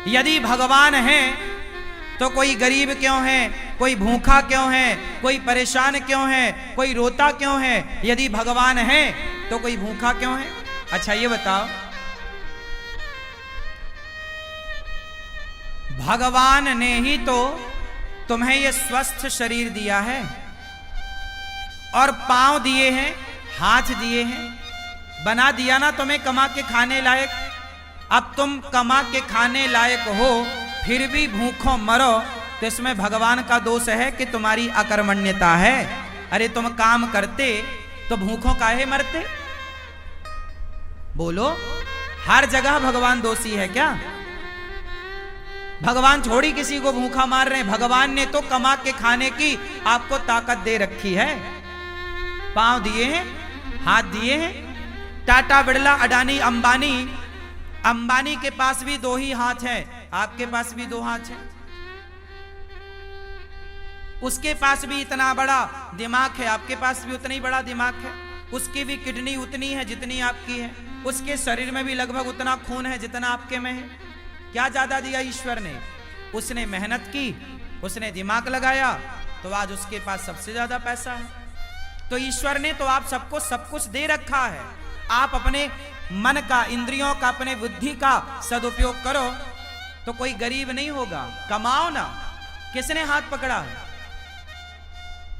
यदि भगवान है तो कोई गरीब क्यों है, कोई भूखा क्यों है, कोई परेशान क्यों है, कोई रोता क्यों है? यदि भगवान है तो कोई भूखा क्यों है? अच्छा ये बताओ, भगवान ने ही तो तुम्हें ये स्वस्थ शरीर दिया है और पांव दिए हैं, हाथ दिए हैं, बना दिया ना तुम्हें कमा के खाने लायक। अब तुम कमा के खाने लायक हो फिर भी भूखों मरो तो इसमें भगवान का दोष है कि तुम्हारी अकर्मण्यता है। अरे तुम काम करते तो भूखों काहे मरते? बोलो, हर जगह भगवान दोषी है क्या? भगवान थोड़ी किसी को भूखा मार रहे हैं। भगवान ने तो कमा के खाने की आपको ताकत दे रखी है। पांव दिए हैं, हाथ दिए हैं। टाटा, बिड़ला, अडानी, अंबानी, अंबानी के पास भी दो ही हाथ हैं, आपके पास भी दो हाथ हैं। उसके पास भी इतना बड़ा दिमाग है, आपके पास भी उतना ही बड़ा दिमाग है। उसकी भी किडनी उतनी है जितनी आपकी है। उसके शरीर में भी लगभग उतना खून है जितना आपके में है। क्या ज्यादा दिया ईश्वर ने? उसने मेहनत की, उसने दिमाग लगाया, तो आज उसके पास सबसे ज्यादा पैसा है। तो ईश्वर ने तो आप सबको सब कुछ दे रखा है। आप अपने मन का, इंद्रियों का, अपने बुद्धि का सदुपयोग करो तो कोई गरीब नहीं होगा। कमाओ ना। किसने हाथ पकड़ा है?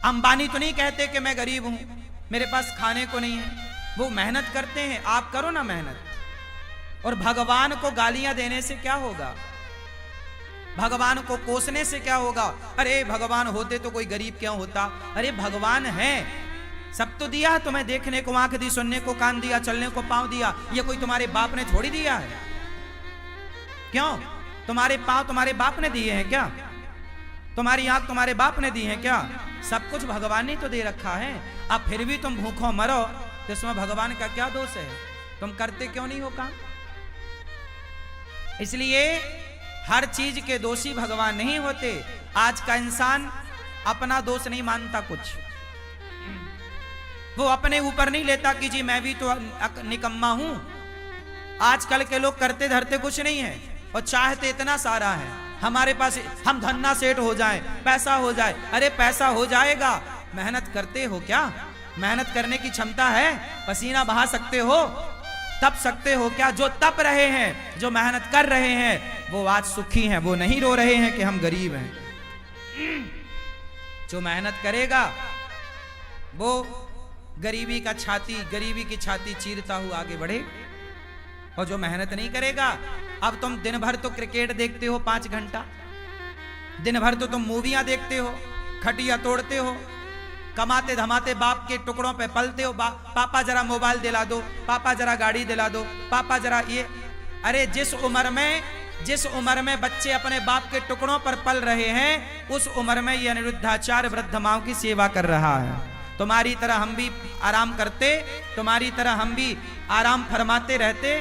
अंबानी तो नहीं कहते कि मैं गरीब हूं, मेरे पास खाने को नहीं है। वो मेहनत करते हैं, आप करो ना मेहनत। और भगवान को गालियां देने से क्या होगा? भगवान को कोसने से क्या होगा? अरे भगवान होते तो कोई गरीब क्यों होता? अरे भगवान है, सब तो दिया तुम्हें। देखने को आंख दी, सुनने को कान दिया, चलने को पांव दिया। ये कोई तुम्हारे बाप ने थोड़ी दिया है। क्यों? तुम्हारे पांव तुम्हारे बाप ने दिए हैं क्या? तुम्हारी आंख तुम्हारे बाप ने दी है क्या? सब कुछ भगवान ने तो दे रखा है। अब फिर भी तुम भूखों मरो तो इसमें भगवान का क्या दोष है? तुम करते क्यों नहीं हो काम? इसलिए हर चीज के दोषी भगवान नहीं होते। आज का इंसान अपना दोष नहीं मानता कुछ। वो अपने ऊपर नहीं लेता कि जी मैं भी तो निकम्मा हूं। आजकल के लोग करते धरते कुछ नहीं है और चाहते इतना सारा है। हमारे पास हम धन्ना सेठ हो जाएं, पैसा हो जाए। अरे पैसा हो जाएगा, मेहनत करते हो क्या? मेहनत करने की क्षमता है? पसीना बहा सकते हो? तप सकते हो क्या? जो तप रहे हैं, जो मेहनत कर रहे हैं, वो आज सुखी हैं। वो नहीं रो रहे हैं कि हम गरीब हैं। जो मेहनत करेगा वो गरीबी की छाती चीरता हुआ आगे बढ़े। और जो मेहनत नहीं करेगा, अब तुम दिन भर तो क्रिकेट देखते हो 5 घंटा, दिन भर तो तुम मूवियां देखते हो, खटिया तोड़ते हो, कमाते धमाते बाप के टुकड़ों पे पलते हो। पापा जरा मोबाइल दिला दो, पापा जरा गाड़ी दिला दो, पापा जरा ये। अरे जिस उम्र में बच्चे अपने बाप के टुकड़ों पर पल रहे हैं, उस उम्र में ये अनिरुद्धाचार्य वृद्ध माओ की सेवा कर रहा है। तुम्हारी तरह हम भी आराम करते, तुम्हारी तरह हम भी आराम फरमाते रहते,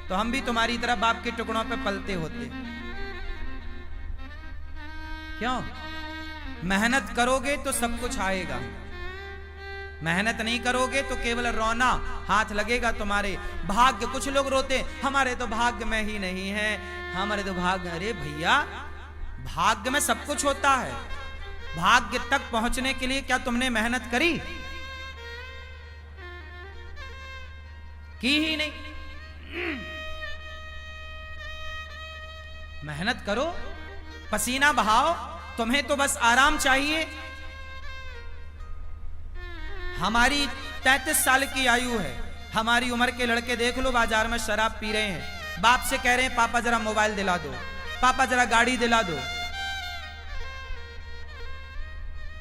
तो हम भी तुम्हारी तरह बाप के टुकड़ों पे पलते होते। क्यों? मेहनत करोगे तो सब कुछ आएगा। मेहनत नहीं करोगे तो केवल रोना हाथ लगेगा तुम्हारे। भाग्य, कुछ लोग रोते हमारे तो भाग्य में ही नहीं है, हमारे तो भाग्य। अरे भैया, भाग्य में सब कुछ होता है। भाग्य तक पहुंचने के लिए क्या तुमने मेहनत करी? की ही नहीं। मेहनत करो, पसीना बहाओ। तुम्हें तो बस आराम चाहिए। हमारी 33 साल की आयु है। हमारी उम्र के लड़के देख लो, बाजार में शराब पी रहे हैं, बाप से कह रहे हैं पापा जरा मोबाइल दिला दो, पापा जरा गाड़ी दिला दो।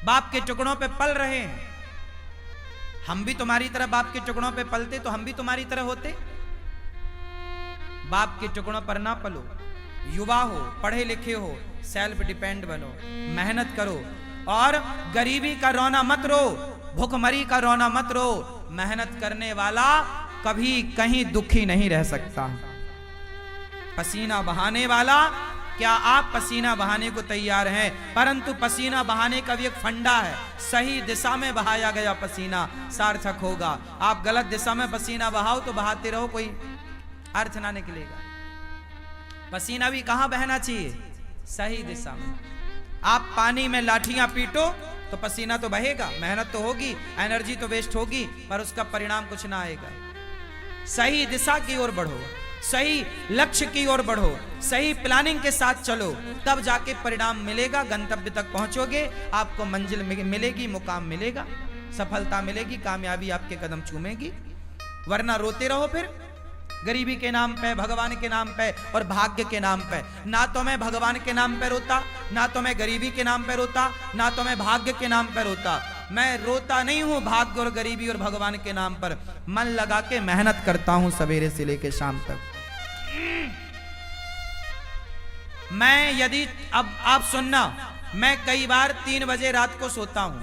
बाप के टुकड़ों पे पल रहे हैं। हम भी तुम्हारी तरह बाप के टुकड़ों पे पलते तो हम भी तुम्हारी तरह होते। बाप के टुकड़ों पर ना पलो। युवा हो, पढ़े लिखे हो, सेल्फ डिपेंड बनो, मेहनत करो। और गरीबी का रोना मत रो, भूखमरी का रोना मत रो। मेहनत करने वाला कभी कहीं दुखी नहीं रह सकता। पसीना बहाने वाला, क्या आप पसीना बहाने को तैयार हैं? परंतु पसीना बहाने का भी एक फंडा है। सही दिशा में बहाया गया पसीना सार्थक होगा। आप गलत दिशा में पसीना बहाओ तो बहाते रहो, कोई अर्थ ना निकलेगा। पसीना भी कहां बहना चाहिए? सही दिशा में। आप पानी में लाठियां पीटो तो पसीना तो बहेगा, मेहनत तो होगी, एनर्जी तो वेस्ट होगी, पर उसका परिणाम कुछ ना आएगा। सही दिशा की ओर बढ़ो, सही लक्ष्य की ओर बढ़ो, सही प्लानिंग के साथ चलो, तब जाके परिणाम मिलेगा, गंतव्य तक पहुंचोगे, आपको मंजिल मिलेगी, मुकाम मिलेगा, सफलता मिलेगी, कामयाबी आपके कदम चूमेगी। वरना रोते रहो फिर गरीबी के नाम पे, भगवान के नाम पे और भाग्य के नाम पे। ना तो मैं भगवान के नाम पे रोता, ना तो मैं गरीबी के नाम पे रोता, ना तो मैं भाग्य के नाम पे रोता। मैं रोता नहीं हूं भाग्य और गरीबी और भगवान के नाम पर, मन लगा के मेहनत करता हूं सवेरे से लेके शाम तक। मैं यदि अब आप सुनना, मैं कई बार 3 बजे रात को सोता हूं,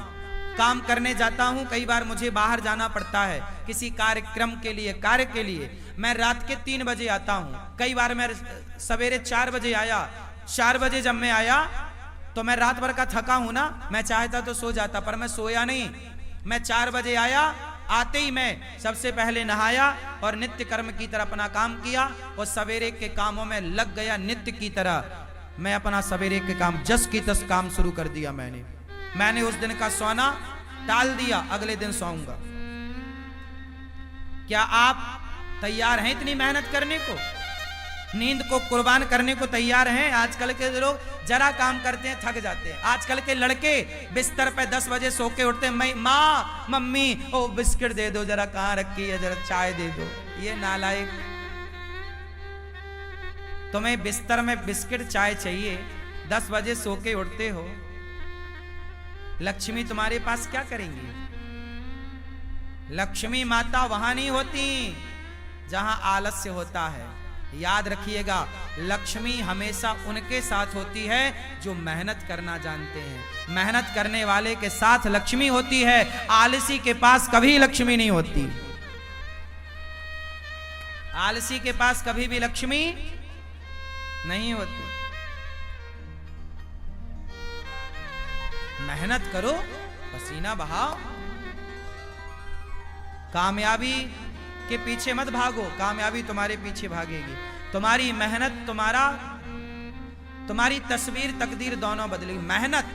काम करने जाता हूं, कई बार मुझे बाहर जाना पड़ता है किसी कार्यक्रम के लिए, कार्य के लिए, मैं रात के 3 बजे आता हूं। कई बार मैं सवेरे 4 बजे आया, 4 बजे जब मैं आया तो मैं रात भर का थका हूं ना, मैं चाहता तो सो जाता, पर मैं सोया नहीं। मैं 4 बजे आया, आते ही मैं सबसे पहले नहाया और नित्य कर्म की तरह अपना काम किया और सवेरे के कामों में लग गया। नित्य की तरह मैं अपना सवेरे के काम जस की तस काम शुरू कर दिया। मैंने उस दिन का सोना टाल दिया, अगले दिन सोऊंगा। क्या आप तैयार हैं इतनी मेहनत करने को, नींद को कुर्बान करने को तैयार हैं? आजकल के लोग जरा काम करते हैं थक जाते हैं। आजकल के लड़के बिस्तर पे 10 बजे सो के उठते हैं, माँ मम्मी ओ बिस्किट दे दो, जरा कहाँ रखी है, जरा चाय दे दो। ये नालायक, तुम्हें बिस्तर में बिस्किट चाय चाहिए, 10 बजे सो के उठते हो। लक्ष्मी तुम्हारे पास क्या करेंगी? लक्ष्मी माता वहां नहीं होती जहां आलस्य होता है। याद रखिएगा, लक्ष्मी हमेशा उनके साथ होती है जो मेहनत करना जानते हैं। मेहनत करने वाले के साथ लक्ष्मी होती है, आलसी के पास कभी लक्ष्मी नहीं होती। आलसी के पास कभी भी लक्ष्मी नहीं होती। मेहनत करो, पसीना बहाओ, कामयाबी के पीछे मत भागो, कामयाबी तुम्हारे पीछे भागेगी। तुम्हारी मेहनत तुम्हारी तस्वीर तकदीर दोनों बदलेगी। मेहनत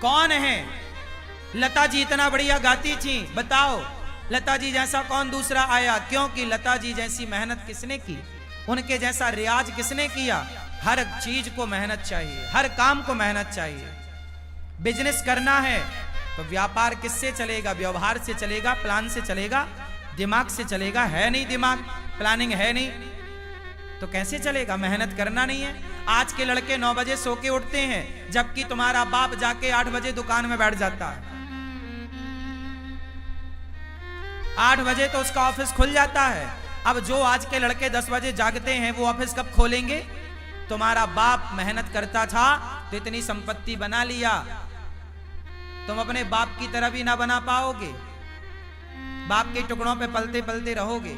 कौन है? लता जी इतना बढ़िया गाती थी, बताओ लता जी जैसा कौन दूसरा आया? क्योंकि लता जी जैसी मेहनत किसने की, उनके जैसा रियाज किसने किया? हर चीज को मेहनत चाहिए, हर काम को मेहनत चाहिए। बिजनेस करना है तो व्यापार किससे चलेगा? व्यवहार से चलेगा, प्लान से चलेगा, दिमाग से चलेगा। है नहीं दिमाग, प्लानिंग है नहीं, तो कैसे चलेगा? मेहनत करना नहीं है। आज के लड़के 9 बजे सो के उठते हैं, जबकि तुम्हारा बाप जाके 8 बजे दुकान में बैठ जाता है। 8 बजे तो उसका ऑफिस खुल जाता है। अब जो आज के लड़के 10 बजे जागते हैं, वो ऑफिस कब खोलेंगे? तुम्हारा बाप मेहनत करता था तो इतनी संपत्ति बना लिया, तुम अपने बाप की तरह भी ना बना पाओगे। बाप के टुकड़ों पे पलते पलते रहोगे,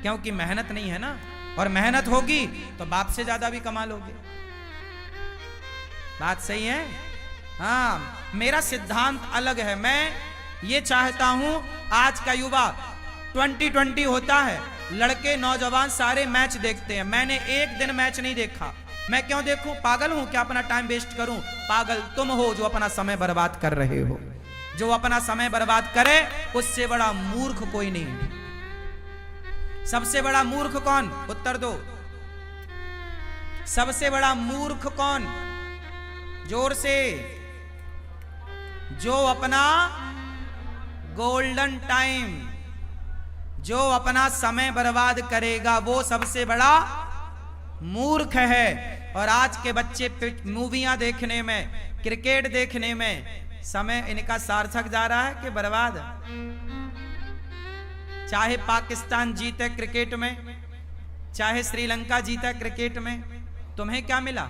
क्योंकि मेहनत नहीं है ना। और मेहनत होगी तो बाप से ज्यादा भी कमा लोगे। बात सही है? हाँ, मेरा सिद्धांत अलग है। मैं ये चाहता हूं आज का युवा 2020 होता है, लड़के नौजवान सारे मैच देखते हैं। मैंने एक दिन मैच नहीं देखा। मैं क्यों देखूं? पागल हूं क्या अपना टाइम वेस्ट करूं? पागल तुम हो जो अपना समय बर्बाद कर रहे हो। जो अपना समय बर्बाद करे उससे बड़ा मूर्ख कोई नहीं। सबसे बड़ा मूर्ख कौन? उत्तर दो। सबसे बड़ा मूर्ख कौन? जोर से। जो अपना गोल्डन टाइम, जो अपना समय बर्बाद करेगा, वो सबसे बड़ा मूर्ख है। और आज के बच्चे मूवियां देखने में, क्रिकेट देखने में समय इनका सार्थक जा रहा है कि बर्बाद? चाहे पाकिस्तान जीते क्रिकेट में, चाहे श्रीलंका जीता क्रिकेट में, तुम्हें क्या मिला?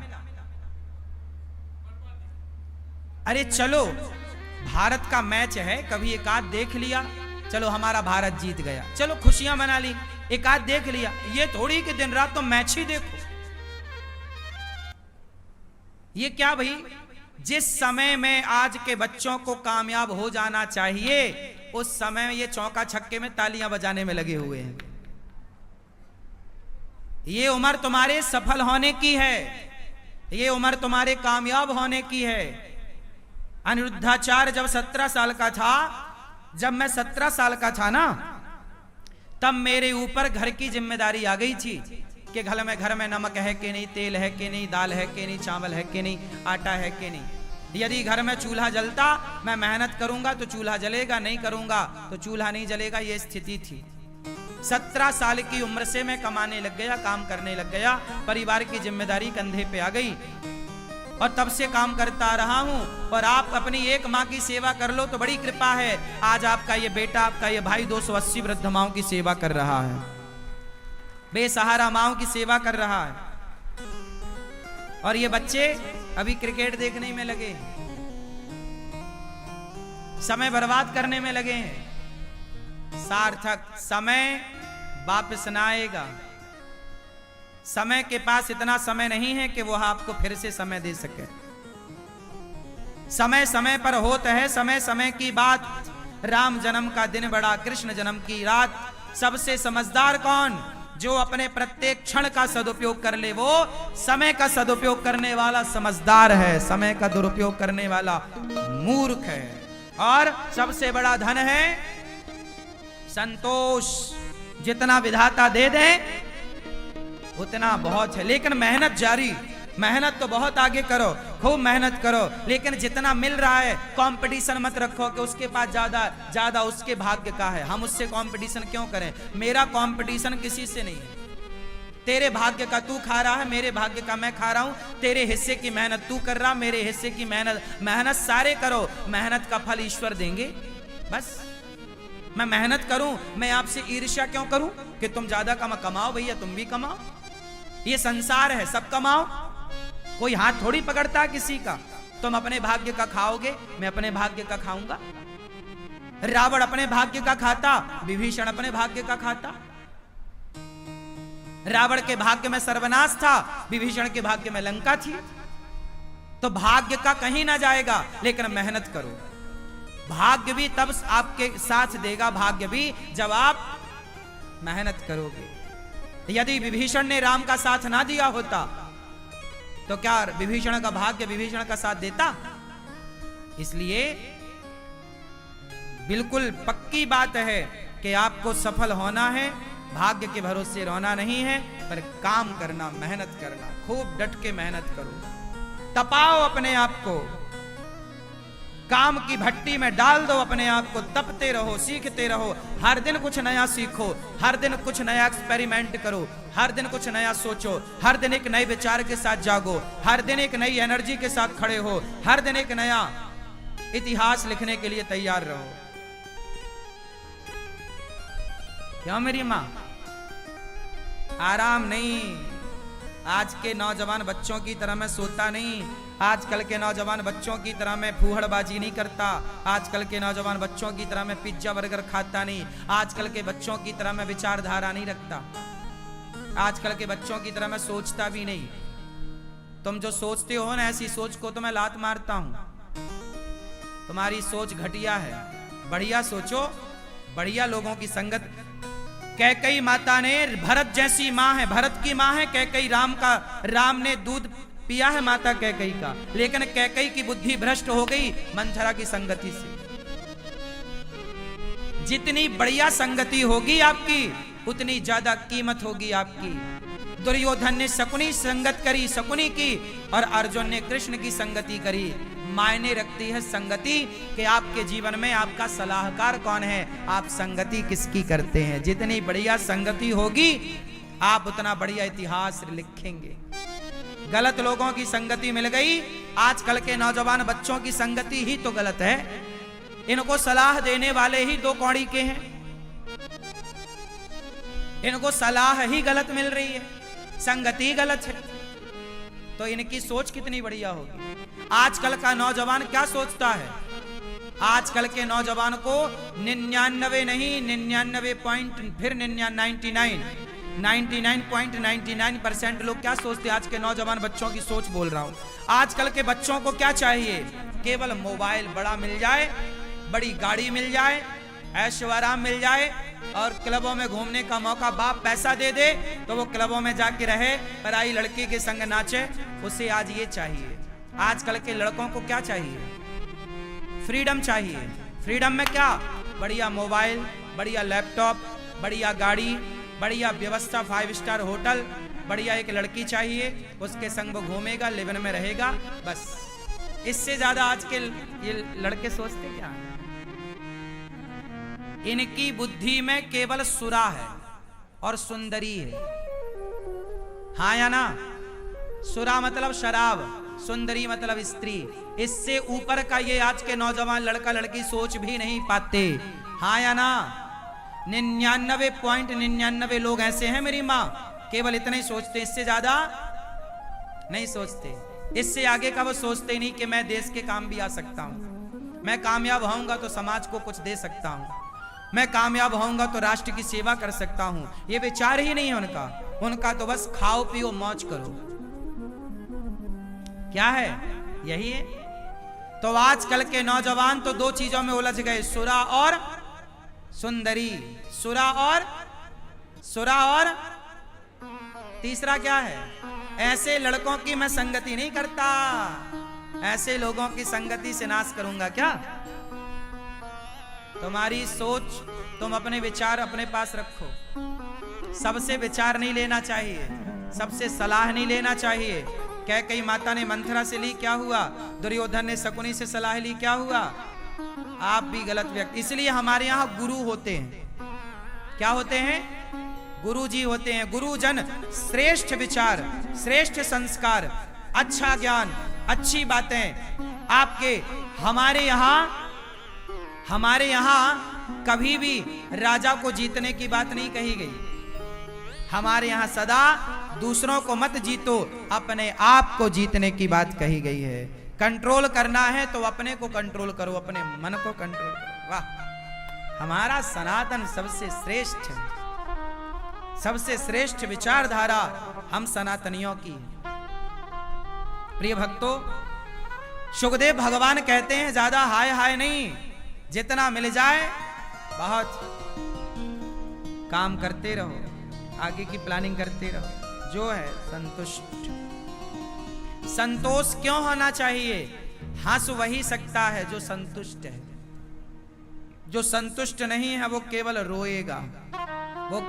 अरे चलो, भारत का मैच है, कभी एक आध देख लिया, चलो हमारा भारत जीत गया, चलो खुशियां मना ली, एक आध देख लिया। ये थोड़ी कि दिन रात तो मैच ही देखो। ये क्या भाई? जिस समय में आज के बच्चों को कामयाब हो जाना चाहिए, उस समय ये चौका छक्के में तालियां बजाने में लगे हुए हैं। ये उम्र तुम्हारे सफल होने की है, ये उम्र तुम्हारे कामयाब होने की है। अनिरुद्धाचार्य जब 17 साल का था, जब मैं 17 साल का था ना, तब मेरे ऊपर घर की जिम्मेदारी आ गई थी कि घर में नमक है कि नहीं, तेल है कि नहीं, दाल है कि नहीं, चावल है कि नहीं, आटा है कि नहीं। यदि घर में चूल्हा जलता, मैं मेहनत करूंगा तो चूल्हा जलेगा, नहीं करूंगा तो चूल्हा नहीं जलेगा, ये स्थिति थी। 17 साल की उम्र से मैं कमाने लग गया, काम करने लग गया, परिवार की जिम्मेदारी कंधे पे आ गई और तब से काम करता रहा हूं। और आप अपनी एक माँ की सेवा कर लो तो बड़ी कृपा है। आज आपका ये बेटा, आपका ये भाई 280 वृद्ध माओं की सेवा कर रहा है, बेसहारा माओं की सेवा कर रहा है। और ये बच्चे अभी क्रिकेट देखने में लगे, समय बर्बाद करने में लगे हैं। सार्थक समय वापस ना आएगा। समय के पास इतना समय नहीं है कि वो आपको फिर से समय दे सके। समय समय पर होता है, समय समय की बात। राम जन्म का दिन बड़ा, कृष्ण जन्म की रात। सबसे समझदार कौन? जो अपने प्रत्येक क्षण का सदुपयोग कर ले, वो समय का सदुपयोग करने वाला समझदार है। समय का दुरुपयोग करने वाला मूर्ख है। और सबसे बड़ा धन है संतोष। जितना विधाता दे दे उतना बहुत है, लेकिन मेहनत जारी। मेहनत तो बहुत आगे करो, खूब मेहनत करो, लेकिन जितना मिल रहा है कंपटीशन मत रखो कि उसके पास ज्यादा उसके भाग्य का है, हम उससे कंपटीशन क्यों करें। मेरा कंपटीशन किसी से नहीं है। तेरे भाग्य का तू खा रहा है, मेरे भाग्य का मैं खा रहा हूं। तेरे हिस्से की मेहनत तू कर रहा, मेरे हिस्से की मेहनत सारे करो। मेहनत का फल ईश्वर देंगे। बस मैं मेहनत करूं, मैं आपसे ईर्ष्या क्यों करूं कि तुम ज्यादा कमाओ। भैया तुम भी कमाओ, ये संसार है, सब कमाओ। कोई हाथ थोड़ी पकड़ता किसी का। तुम अपने भाग्य का खाओगे, मैं अपने भाग्य का खाऊंगा। रावण अपने भाग्य का खाता, विभीषण अपने भाग्य का खाता। रावण के भाग्य में सर्वनाश था, विभीषण के भाग्य में लंका थी। तो भाग्य का कहीं ना जाएगा, लेकिन मेहनत करो। भाग्य भी तब आपके साथ देगा, भाग्य भी जब आप मेहनत करोगे। यदि विभीषण ने राम का साथ ना दिया होता तो क्या विभीषण का भाग्य विभीषण का साथ देता? इसलिए बिल्कुल पक्की बात है कि आपको सफल होना है, भाग्य के भरोसे रहना नहीं है, पर काम करना, मेहनत करना। खूब डट के मेहनत करो, तपाओ अपने आप को, काम की भट्टी में डाल दो अपने आप को, तपते रहो, सीखते रहो। हर दिन कुछ नया सीखो, हर दिन कुछ नया एक्सपेरिमेंट करो, हर दिन कुछ नया सोचो, हर दिन एक नए विचार के साथ जागो, हर दिन एक नई एनर्जी के साथ खड़े हो, हर दिन एक नया इतिहास लिखने के लिए तैयार रहो। क्यों मेरी मां? आराम नहीं। आज के नौजवान बच्चों की तरह मैं सोता नहीं, आजकल के नौजवान बच्चों की तरह मैं फूहड़बाजी नहीं करता, आजकल के नौजवान बच्चों की तरह मैं पिज्जा बर्गर खाता नहीं, आजकल के बच्चों की तरह मैं विचारधारा नहीं रखता, आजकल के बच्चों की तरह मैं सोचता भी नहीं। तुम जो सोचते हो ना, ऐसी सोच को तो मैं लात मारता हूं। तुम्हारी सोच घटिया है, बढ़िया सोचो, बढ़िया लोगों की संगत। कैकई माता ने, भरत जैसी माँ है, भरत की माँ है कैकई, राम ने दूध पिया है माता कैकई का, लेकिन कैकई की बुद्धि भ्रष्ट हो गई मंथरा की संगति से। जितनी बढ़िया संगति होगी आपकी, उतनी ज्यादा कीमत होगी आपकी। दुर्योधन ने शकुनी संगत करी, शकुनी की, और अर्जुन ने कृष्ण की संगति करी। मायने रखती है संगति कि आपके जीवन में आपका सलाहकार कौन है, आप संगति किसकी करते हैं। जितनी बढ़िया संगति होगी, आप उतना बढ़िया इतिहास लिखेंगे। गलत लोगों की संगति मिल गई। आजकल के नौजवान बच्चों की संगति ही तो गलत है। इनको सलाह देने वाले ही दो कौड़ी के हैं, इनको सलाह ही गलत मिल रही है, संगति गलत है। तो इनकी सोच कितनी बढ़िया होगी। आजकल का नौजवान क्या सोचता है? आजकल के नौजवान को 99 नहीं, 99 पॉइंट, फिर 99.99% लोग क्या सोचते हैं? आज के नौजवान बच्चों की सोच बोल रहा हूं। आजकल के बच्चों को क्या चाहिए? केवल मोबाइल बड़ा मिल जाए, बड़ी गाड़ी मिल जाए, ऐशो आराम मिल जाए और क्लबों में घूमने का मौका, बाप पैसा दे दे तो वो क्लबों में जाके रहे, पराई लड़की के संग नाचे, उसे आज ये चाहिए। आजकल के लड़कों को क्या चाहिए? फ्रीडम चाहिए। फ्रीडम में क्या? बढ़िया मोबाइल, बढ़िया लैपटॉप, बढ़िया गाड़ी, बढ़िया व्यवस्था, 5 स्टार होटल, बढ़िया एक लड़की चाहिए, उसके संग वो घूमेगा, लिवन में रहेगा, बस। इससे ज्यादा आज के ये लड़के सोचते क्या? इनकी बुद्धि में केवल सुरा है और सुंदरी है। हाँ या ना? सुरा मतलब शराब, सुंदरी मतलब स्त्री। इससे ऊपर का ये आज के नौजवान लड़का लड़की सोच भी नहीं पाते। हाँ या ना? 99.99 लोग ऐसे हैं मेरी माँ, केवल इतना ही सोचते, इससे ज्यादा नहीं सोचते। इससे आगे का वो सोचते ही नहीं कि मैं देश के काम भी आ सकता हूं, मैं कामयाब होऊंगा तो समाज को कुछ दे सकता हूं, मैं कामयाब होऊंगा तो राष्ट्र की सेवा कर सकता हूं। ये विचार ही नहीं है उनका। उनका तो बस खाओ पियो मौज करो। क्या है? यही है। तो आजकल के नौजवान तो 2 चीजों में उलझ गए, सुरा और सुंदरी। सुरा और तीसरा क्या है? ऐसे लड़कों की मैं संगति नहीं करता, ऐसे लोगों की संगति से नाश करूंगा क्या? तुम्हारी सोच, तुम अपने विचार अपने पास रखो। सबसे विचार नहीं लेना चाहिए, सबसे सलाह नहीं लेना चाहिए। कैकेयी माता ने मंथरा से ली, क्या हुआ? दुर्योधन ने शकुनी से सलाह ली, क्या हुआ? आप भी गलत व्यक्ति। इसलिए हमारे यहाँ गुरु होते हैं। क्या होते हैं? गुरु जी होते हैं। गुरुजन श्रेष्ठ विचार, श्रेष्ठ संस्कार, अच्छा ज्ञान, अच्छी बातें आपके। हमारे यहाँ कभी भी राजा को जीतने की बात नहीं कही गई। हमारे यहाँ सदा दूसरों को मत जीतो, अपने आप को जीतने की बात कही गई है। कंट्रोल करना है तो अपने को कंट्रोल करो, अपने मन को कंट्रोल करो। वाह, हमारा सनातन सबसे श्रेष्ठ है, सबसे श्रेष्ठ विचारधारा हम सनातनियों की है। प्रिय भक्तों, सुखदेव भगवान कहते हैं ज्यादा हाय हाय नहीं, जितना मिल जाए बहुत। काम करते रहो, आगे की प्लानिंग करते रहो, जो है संतुष्ट। संतोष क्यों होना चाहिए? हंस वही सकता है जो संतुष्ट है। जो संतुष्ट नहीं है वो केवल रोएगा। वो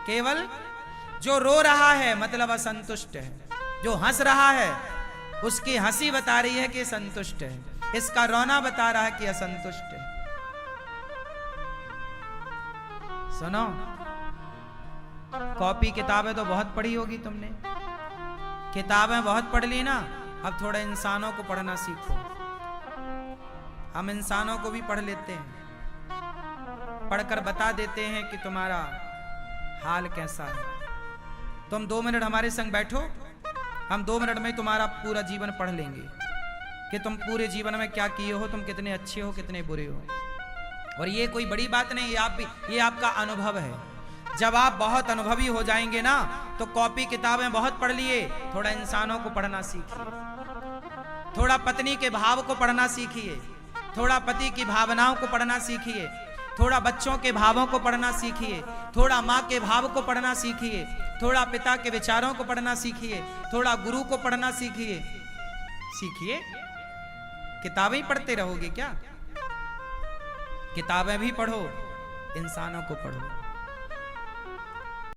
केवल जो रो रहा है मतलब असंतुष्ट है। जो हंस रहा है उसकी हंसी बता रही है कि संतुष्ट है, इसका रोना बता रहा है कि असंतुष्ट है। सुनो, कॉपी किताबें तो बहुत पढ़ी होगी तुमने, किताबें बहुत पढ़ ली ना, अब थोड़ा इंसानों को पढ़ना सीखो। हम इंसानों को भी पढ़ लेते हैं, पढ़कर बता देते हैं कि तुम्हारा हाल कैसा है। तुम 2 मिनट हमारे संग बैठो, हम 2 मिनट में तुम्हारा पूरा जीवन पढ़ लेंगे कि तुम पूरे जीवन में क्या किए हो, तुम कितने अच्छे हो, कितने बुरे हो। और ये कोई बड़ी बात नहीं, ये आपका अनुभव है। जब आप बहुत अनुभवी हो जाएंगे ना, तो कॉपी किताबें बहुत पढ़ लिए, थोड़ा इंसानों को पढ़ना सीखिए। थोड़ा पत्नी के भाव को पढ़ना सीखिए, थोड़ा पति की भावनाओं को पढ़ना सीखिए, थोड़ा बच्चों के भावों को पढ़ना सीखिए, थोड़ा माँ के भाव को पढ़ना सीखिए, थोड़ा पिता के विचारों को पढ़ना सीखिए, थोड़ा गुरु को पढ़ना सीखिए। किताबें ही पढ़ते रहोगे क्या? किताबें भी पढ़ो, इंसानों को पढ़ो।